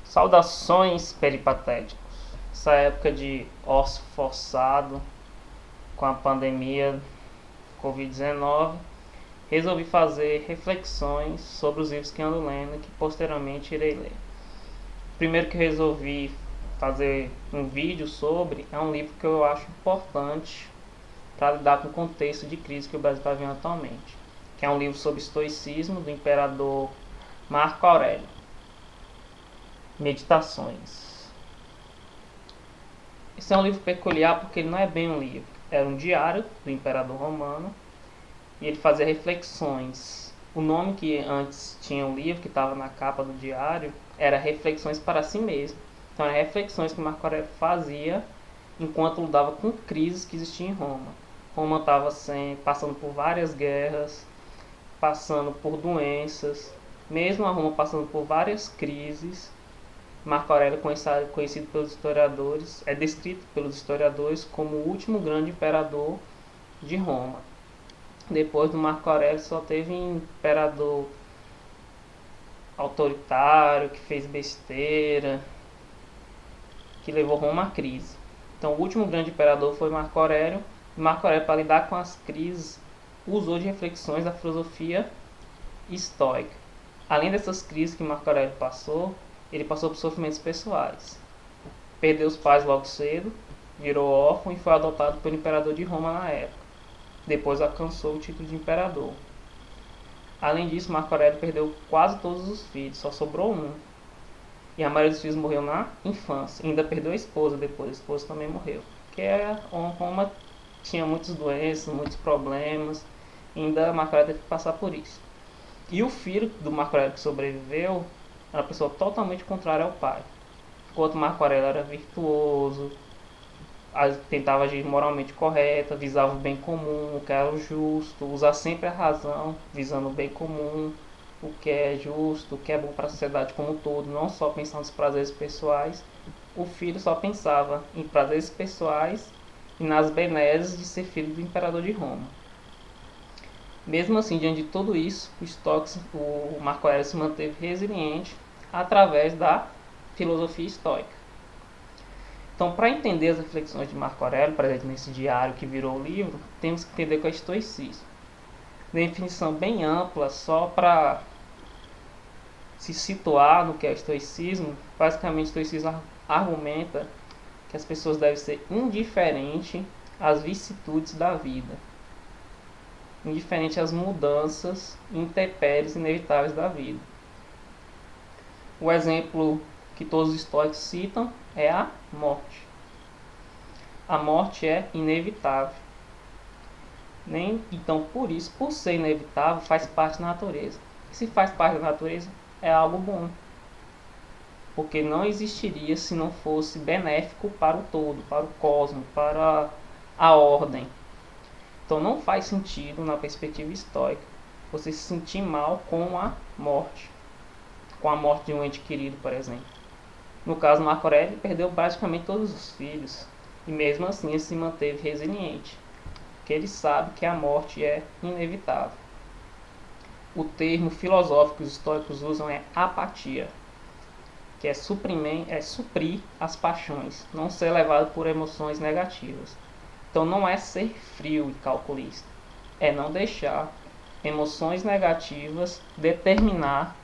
Saudações peripatéticos. Essa época de ócio forçado com a pandemia Covid-19, resolvi fazer reflexões sobre os livros que ando lendo e que posteriormente irei ler. O primeiro que eu resolvi fazer um vídeo sobre é um livro que eu acho importante para lidar com o contexto de crise que o Brasil está vivendo atualmente, que é um livro sobre estoicismo do imperador Marco Aurélio. Meditações. Esse é um livro peculiar porque ele não é bem um livro. Era um diário do imperador romano e ele fazia reflexões. O nome que antes tinha o livro, que estava na capa do diário, era Reflexões para si mesmo. Então eram reflexões que Marco Aurélio fazia enquanto lidava com crises que existiam em Roma. Roma estava passando por várias guerras, passando por doenças. Mesmo a Roma passando por várias crises, Marco Aurélio, conhecido pelos historiadores, é descrito pelos historiadores como o último grande imperador de Roma. Depois do Marco Aurélio só teve imperador autoritário, que fez besteira, que levou Roma à crise. Então o último grande imperador foi Marco Aurélio. E Marco Aurélio, para lidar com as crises, usou de reflexões da filosofia estoica. Além dessas crises que Marco Aurélio passou, ele passou por sofrimentos pessoais. Perdeu os pais logo cedo, virou órfão e foi adotado pelo imperador de Roma na época. Depois alcançou o título de imperador. Além disso, Marco Aurélio perdeu quase todos os filhos, só sobrou um. E a maioria dos filhos morreu na infância. E ainda perdeu a esposa depois, a esposa também morreu. Porque Roma tinha muitas doenças, muitos problemas, e ainda Marco Aurélio teve que passar por isso. E o filho do Marco Aurélio que sobreviveu era uma pessoa totalmente contrária ao pai. Enquanto Marco Aurélio era virtuoso, tentava agir moralmente correto, visava o bem comum, o que era o justo, usar sempre a razão, visando o bem comum, o que é justo, o que é bom para a sociedade como um todo, não só pensando nos prazeres pessoais. O filho só pensava em prazeres pessoais e nas benesses de ser filho do imperador de Roma. Mesmo assim, diante de tudo isso, o Marco Aurélio se manteve resiliente através da filosofia estoica. Então, para entender as reflexões de Marco Aurélio, por exemplo, nesse diário que virou o livro, temos que entender o que é estoicismo. Definição bem ampla, só para se situar no que é estoicismo. Basicamente, o estoicismo argumenta que as pessoas devem ser indiferentes às vicissitudes da vida, indiferente às mudanças intempéries inevitáveis da vida. O exemplo que todos os estoicos citam é a morte. A morte é inevitável. Então, por isso, por ser inevitável, faz parte da natureza. E se faz parte da natureza, é algo bom. Porque não existiria se não fosse benéfico para o todo, para o cosmos, para a ordem. Então não faz sentido, na perspectiva estoica, você se sentir mal com a morte. Com a morte de um ente querido, por exemplo. No caso, Marco Aurélio perdeu praticamente todos os filhos. E mesmo assim ele se manteve resiliente. Porque ele sabe que a morte é inevitável. O termo filosófico que os estoicos usam é apatia. Que é suprir as paixões. Não ser levado por emoções negativas. Então não é ser frio e calculista, é não deixar emoções negativas determinar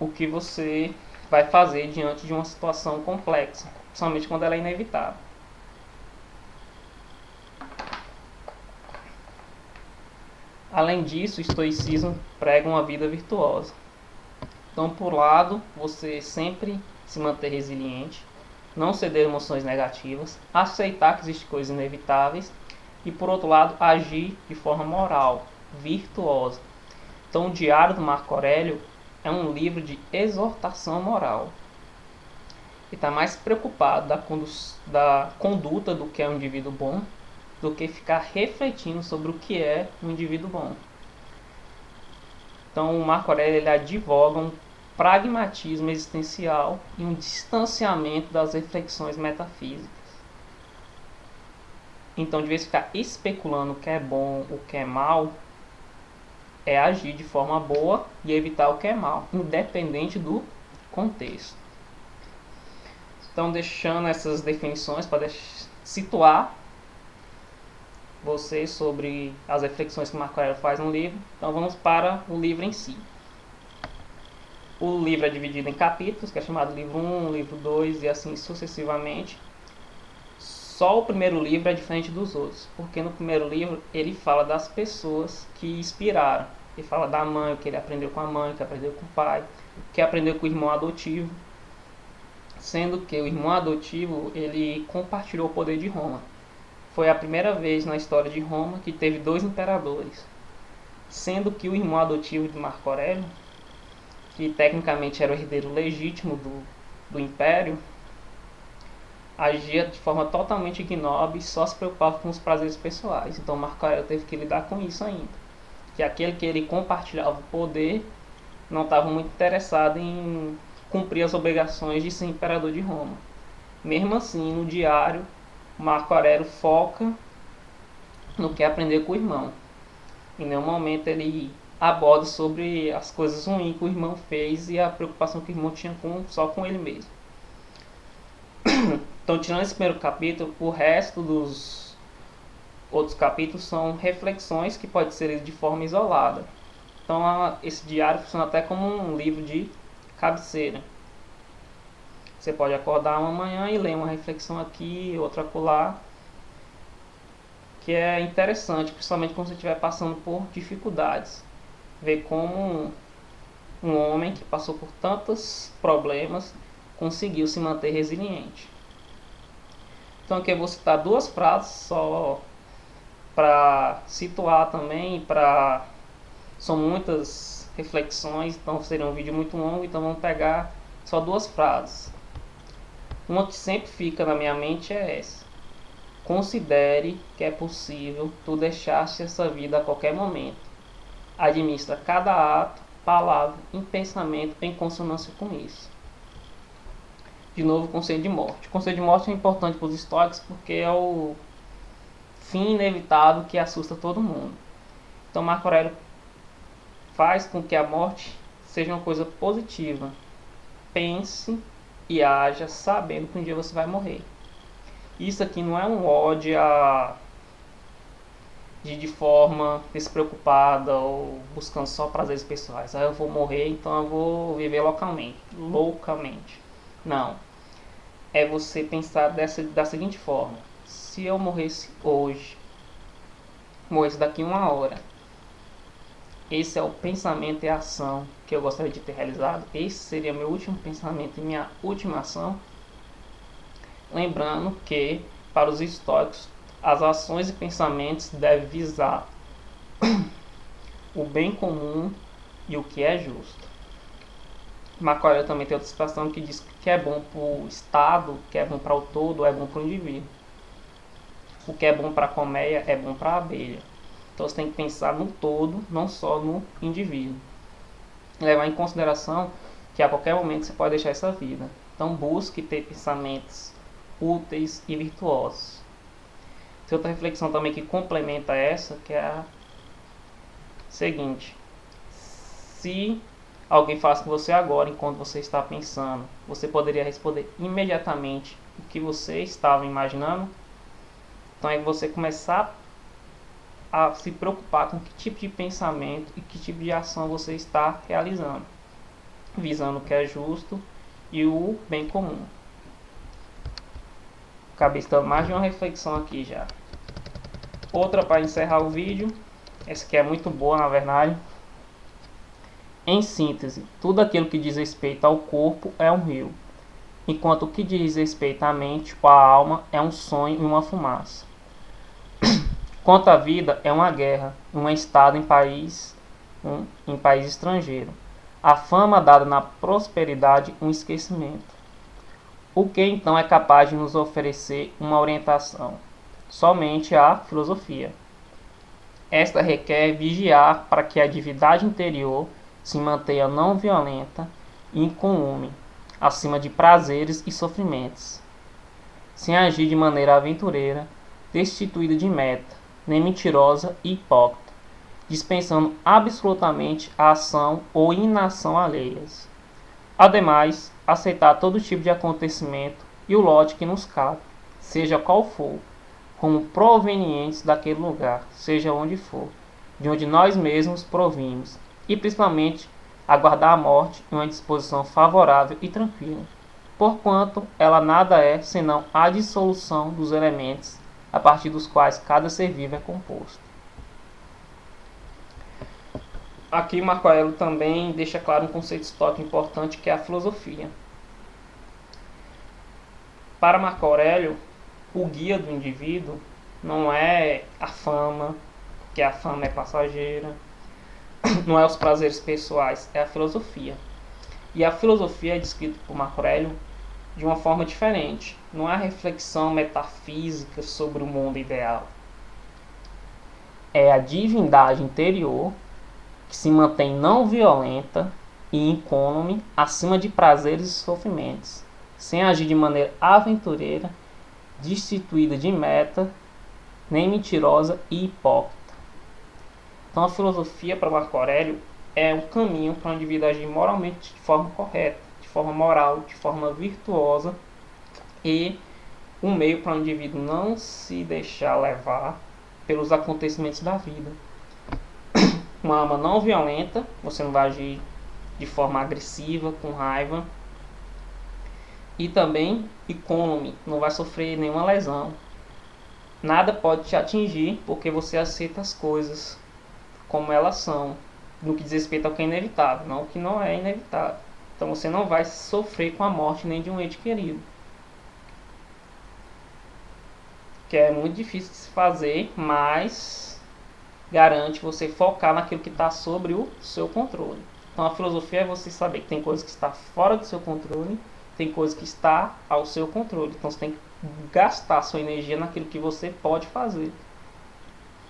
o que você vai fazer diante de uma situação complexa, principalmente quando ela é inevitável. Além disso, o estoicismo prega uma vida virtuosa. Então, por um lado, você sempre se manter resiliente, não ceder a emoções negativas, aceitar que existem coisas inevitáveis e, por outro lado, agir de forma moral, virtuosa. Então, o Diário do Marco Aurélio é um livro de exortação moral. Ele está mais preocupado da conduta do que é um indivíduo bom do que ficar refletindo sobre o que é um indivíduo bom. Então, o Marco Aurélio ele advoga um pragmatismo existencial e um distanciamento das reflexões metafísicas. Então, de vez em ficar especulando o que é bom, o que é mal, é agir de forma boa e evitar o que é mal, independente do contexto. Então, deixando essas definições para situar você sobre as reflexões que Marco Aurélio faz no livro. Então, vamos para o livro em si. O livro é dividido em capítulos, que é chamado livro 1, livro 2 e assim sucessivamente. Só o primeiro livro é diferente dos outros, porque no primeiro livro ele fala das pessoas que inspiraram. Ele fala da mãe, o que ele aprendeu com a mãe, o que aprendeu com o pai, o que aprendeu com o irmão adotivo. Sendo que o irmão adotivo, ele compartilhou o poder de Roma. Foi a primeira vez na história de Roma que teve 2 imperadores. Sendo que o irmão adotivo de Marco Aurélio, que tecnicamente era o herdeiro legítimo do império, agia de forma totalmente ignóbil e só se preocupava com os prazeres pessoais. Então Marco Aurélio teve que lidar com isso ainda. Que aquele que ele compartilhava o poder não estava muito interessado em cumprir as obrigações de ser imperador de Roma. Mesmo assim, no diário, Marco Aurélio foca no que aprendeu com o irmão. Em nenhum momento ele aborda sobre as coisas ruins que o irmão fez e a preocupação que o irmão tinha só com ele mesmo. Então, tirando esse primeiro capítulo, o resto dos outros capítulos são reflexões que podem ser lidas de forma isolada. Então, esse diário funciona até como um livro de cabeceira. Você pode acordar uma manhã e ler uma reflexão aqui, outra acolá, que é interessante, principalmente quando você estiver passando por dificuldades. Ver como um homem que passou por tantos problemas conseguiu se manter resiliente. Então aqui eu vou citar 2 frases só para situar também, são muitas reflexões, então seria um vídeo muito longo, então vamos pegar só 2 frases. Uma que sempre fica na minha mente é essa: considere que é possível tu deixar-te essa vida a qualquer momento. Administra cada ato, palavra e pensamento em consonância com isso. De novo, o conceito de morte. O conceito de morte é importante para os estoicos porque é o fim inevitável que assusta todo mundo. Então Marco Aurélio faz com que a morte seja uma coisa positiva. Pense e haja sabendo que um dia você vai morrer. Isso aqui não é um ódio de forma despreocupada ou buscando só prazeres pessoais. Eu vou morrer, então eu vou viver loucamente. Não. É você pensar da seguinte forma: se eu morresse hoje, morresse daqui 1 hora, esse é o pensamento e a ação que eu gostaria de ter realizado. Esse seria meu último pensamento e minha última ação. Lembrando que, para os estoicos, as ações e pensamentos devem visar o bem comum e o que é justo. Marco Aurélio também tem outra expressão que diz que é bom para o Estado, que é bom para o todo, é bom para o indivíduo. O que é bom para a colmeia é bom para a abelha. Então você tem que pensar no todo, não só no indivíduo. Levar em consideração que a qualquer momento você pode deixar essa vida. Então busque ter pensamentos úteis e virtuosos. Tem outra reflexão também que complementa essa, que é a seguinte: se alguém falasse com você agora, enquanto você está pensando, você poderia responder imediatamente o que você estava imaginando? Então é você começar a se preocupar com que tipo de pensamento e que tipo de ação você está realizando, visando o que é justo e o bem comum. Acabei estando mais de uma reflexão aqui já. Outra para encerrar o vídeo, essa aqui é muito boa na verdade. Em síntese, tudo aquilo que diz respeito ao corpo é um rio, enquanto o que diz respeito à mente ou à alma é um sonho e uma fumaça. Quanto à vida, é uma guerra, um estado em país estrangeiro. A fama dada na prosperidade, um esquecimento. O que então é capaz de nos oferecer uma orientação? Somente a filosofia. Esta requer vigiar para que a atividade interior se mantenha não violenta e incolume, acima de prazeres e sofrimentos, sem agir de maneira aventureira, destituída de meta, nem mentirosa e hipócrita, dispensando absolutamente a ação ou inação alheias. Ademais, aceitar todo tipo de acontecimento e o lote que nos cabe, seja qual for, como provenientes daquele lugar, seja onde for, de onde nós mesmos provimos, e principalmente aguardar a morte em uma disposição favorável e tranquila, porquanto ela nada é senão a dissolução dos elementos a partir dos quais cada ser vivo é composto. Aqui Marco Aurélio também deixa claro um conceito histórico importante, que é a filosofia. Para Marco Aurélio, o guia do indivíduo não é a fama, que a fama é passageira, não é os prazeres pessoais, é a filosofia. E a filosofia é descrita por Marco Aurélio de uma forma diferente. Não é a reflexão metafísica sobre o mundo ideal. É a divindade interior que se mantém não violenta e incôlume acima de prazeres e sofrimentos, sem agir de maneira aventureira, destituída de meta, nem mentirosa e hipócrita. Então a filosofia para Marco Aurélio é um caminho para o indivíduo agir moralmente de forma correta, de forma moral, de forma virtuosa, e um meio para o indivíduo não se deixar levar pelos acontecimentos da vida. Uma alma não violenta, você não vai agir de forma agressiva, com raiva, e também incôlume, não vai sofrer nenhuma lesão. Nada pode te atingir porque você aceita as coisas como elas são, no que diz respeito ao que é inevitável, não o que não é inevitável. Então você não vai sofrer com a morte nem de um ente querido, que é muito difícil de se fazer, mas garante você focar naquilo que está sobre o seu controle. Então a filosofia é você saber que tem coisas que está fora do seu controle, tem coisas que está ao seu controle. Então você tem que gastar sua energia naquilo que você pode fazer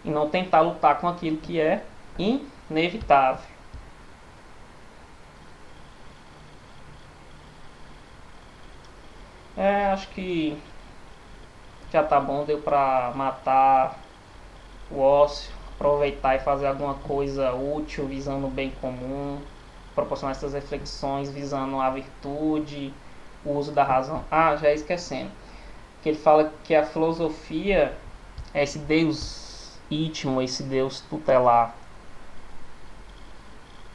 e não tentar lutar com aquilo que é inevitável. Acho que já tá bom, deu pra matar o ócio, aproveitar e fazer alguma coisa útil visando o bem comum, proporcionar essas reflexões visando a virtude, o uso da razão. Já esquecendo que ele fala que a filosofia é esse Deus íntimo, esse Deus tutelar.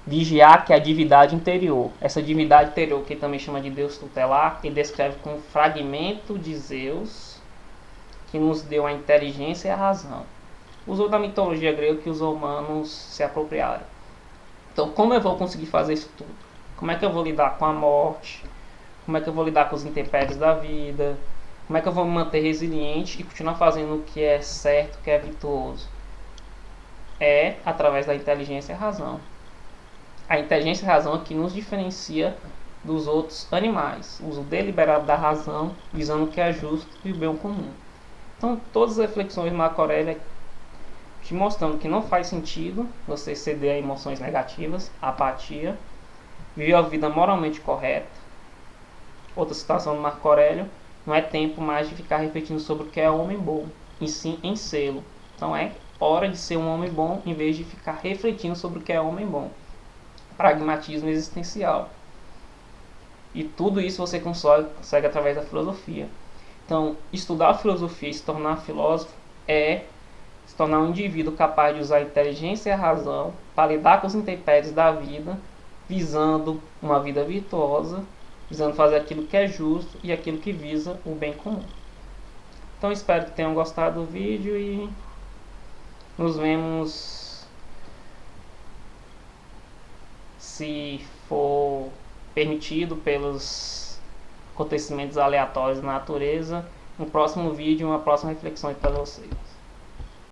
Vigiar, que é a divindade interior. Essa divindade interior, que ele também chama de Deus tutelar, ele descreve como um fragmento de Zeus que nos deu a inteligência e a razão. Usou da mitologia grega que os romanos se apropriaram. Então, como eu vou conseguir fazer isso tudo? Como é que eu vou lidar com a morte? Como é que eu vou lidar com os intempéries da vida? Como é que eu vou me manter resiliente e continuar fazendo o que é certo, o que é virtuoso? É através da inteligência e a razão. A inteligência e a razão é que nos diferencia dos outros animais. O uso deliberado da razão, visando o que é justo e o bem comum. Então, todas as reflexões de Marco Aurélio te mostrando que não faz sentido você ceder a emoções negativas, a apatia, viver a vida moralmente correta. Outra citação do Marco Aurélio: não é tempo mais de ficar refletindo sobre o que é homem bom, e sim em sê-lo. Então é hora de ser um homem bom em vez de ficar refletindo sobre o que é homem bom. Pragmatismo existencial. E tudo isso você consegue através da filosofia. Então, estudar a filosofia e se tornar filósofo é se tornar um indivíduo capaz de usar a inteligência e a razão para lidar com os intempéries da vida, visando uma vida virtuosa, visando fazer aquilo que é justo e aquilo que visa o bem comum. Então, espero que tenham gostado do vídeo e nos vemos, se for permitido pelos acontecimentos aleatórios da natureza, no próximo vídeo, uma próxima reflexão para vocês.